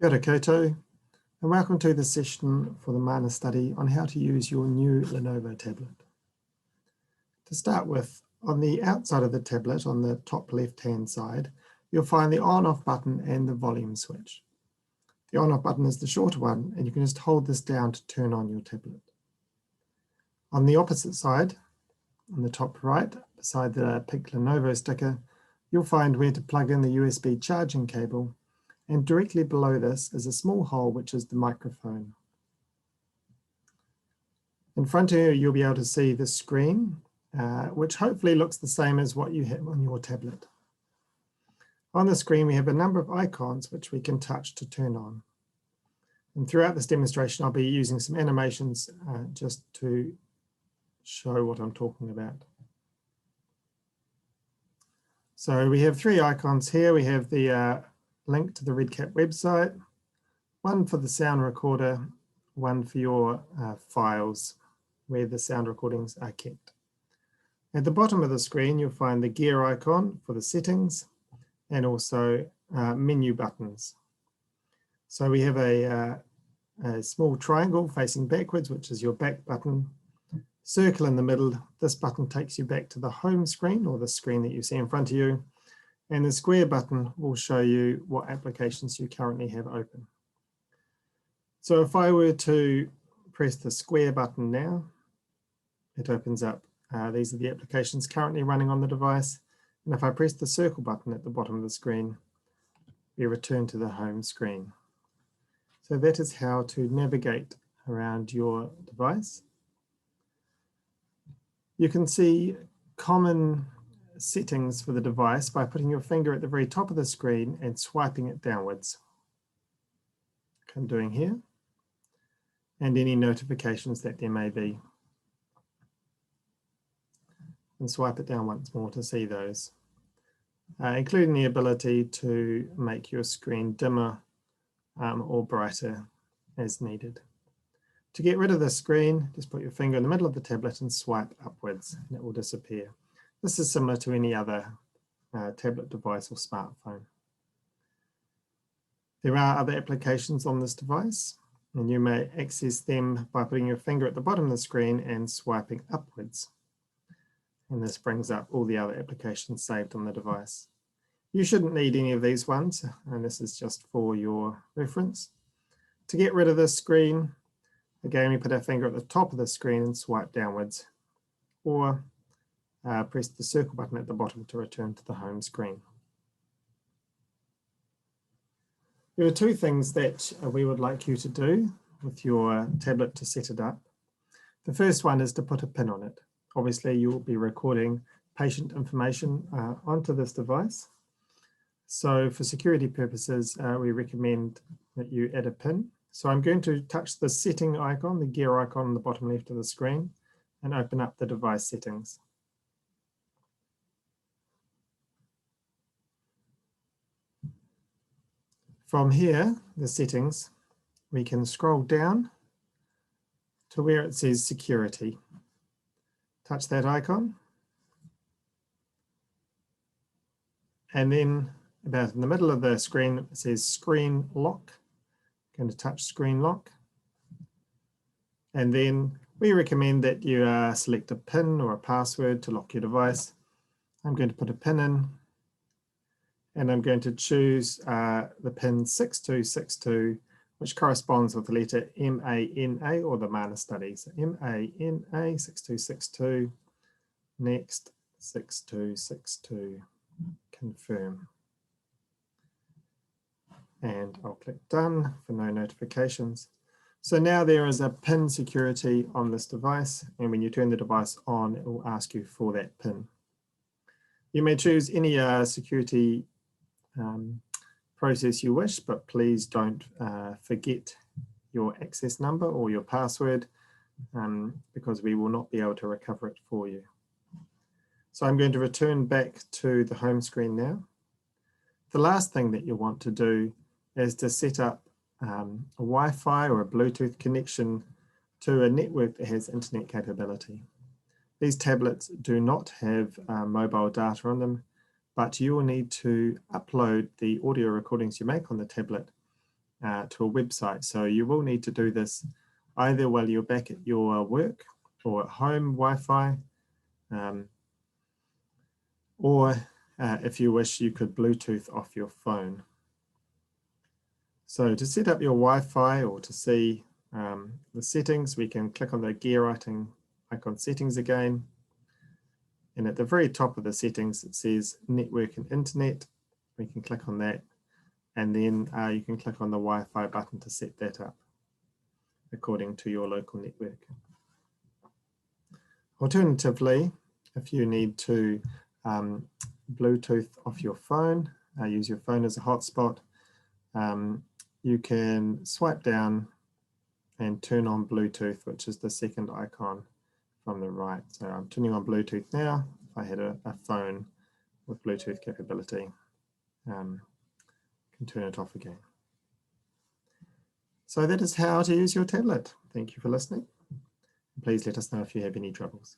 Kia ora koutou, and welcome to the session for the minor study on how to use your new Lenovo tablet. To start with, on the outside of the tablet, on the top left-hand side, you'll find the on-off button and the volume switch. The on-off button is the shorter one, and you can just hold this down to turn on your tablet. On the opposite side, on the top right, beside the pink Lenovo sticker, you'll find where to plug in the USB charging cable, and directly below this is a small hole which is the microphone. In front of you, you'll be able to see the screen, which hopefully looks the same as what you have on your tablet. On the screen, we have a number of icons which we can touch to turn on. And throughout this demonstration, I'll be using some animations just to show what I'm talking about. So we have three icons here. We have the link to the REDCap website, one for the sound recorder, one for your files where the sound recordings are kept. At the bottom of the screen, you'll find the gear icon for the settings and also menu buttons. So we have a small triangle facing backwards, which is your back button, circle in the middle. This button takes you back to the home screen or the screen that you see in front of you. And the square button will show you what applications you currently have open. So if I were to press the square button now, it opens up. These are the applications currently running on the device. And if I press the circle button at the bottom of the screen, we return to the home screen. So that is how to navigate around your device. You can see common settings for the device by putting your finger at the very top of the screen and swiping it downwards. Like I'm doing here, and any notifications that there may be. And swipe it down once more to see those, including the ability to make your screen dimmer or brighter as needed. To get rid of the screen, just put your finger in the middle of the tablet and swipe upwards, and it will disappear. This is similar to any other tablet device or smartphone. There are other applications on this device, and you may access them by putting your finger at the bottom of the screen and swiping upwards. And this brings up all the other applications saved on the device. You shouldn't need any of these ones, and this is just for your reference. To get rid of this screen, again, we put our finger at the top of the screen and swipe downwards, or press the circle button at the bottom to return to the home screen. There are two things that we would like you to do with your tablet to set it up. The first one is to put a pin on it. Obviously, you will be recording patient information onto this device. So for security purposes, we recommend that you add a pin. So I'm going to touch the setting icon, the gear icon on the bottom left of the screen, and open up the device settings. From here, the settings, we can scroll down to where it says security. Touch that icon. And then about in the middle of the screen, it says screen lock. I'm going to touch screen lock. And then we recommend that you select a PIN or a password to lock your device. I'm going to put a PIN in. And I'm going to choose the pin 6262, which corresponds with the letter MANA or the MANA study. So MANA 6262, next 6262, confirm. And I'll click done for no notifications. So now there is a pin security on this device, and when you turn the device on, it will ask you for that pin. You may choose any security process you wish, but please don't forget your access number or your password because we will not be able to recover it for you. So I'm going to return back to the home screen now. The last thing that you want to do is to set up a Wi-Fi or a Bluetooth connection to a network that has internet capability. These tablets do not have mobile data on them, but you will need to upload the audio recordings you make on the tablet to a website. So you will need to do this either while you're back at your work or at home Wi-Fi, or if you wish, you could Bluetooth off your phone. So to set up your Wi-Fi or to see the settings, we can click on the gear icon settings again. And at the very top of the settings, it says network and internet. We can click on that. And then you can click on the Wi-Fi button to set that up according to your local network. Alternatively, if you need to Bluetooth off your phone, use your phone as a hotspot, you can swipe down and turn on Bluetooth, which is the second icon from the right. So I'm turning on Bluetooth now. If I had a phone with Bluetooth capability, can turn it off again. So that is how to use your tablet. Thank you for listening. Please let us know if you have any troubles.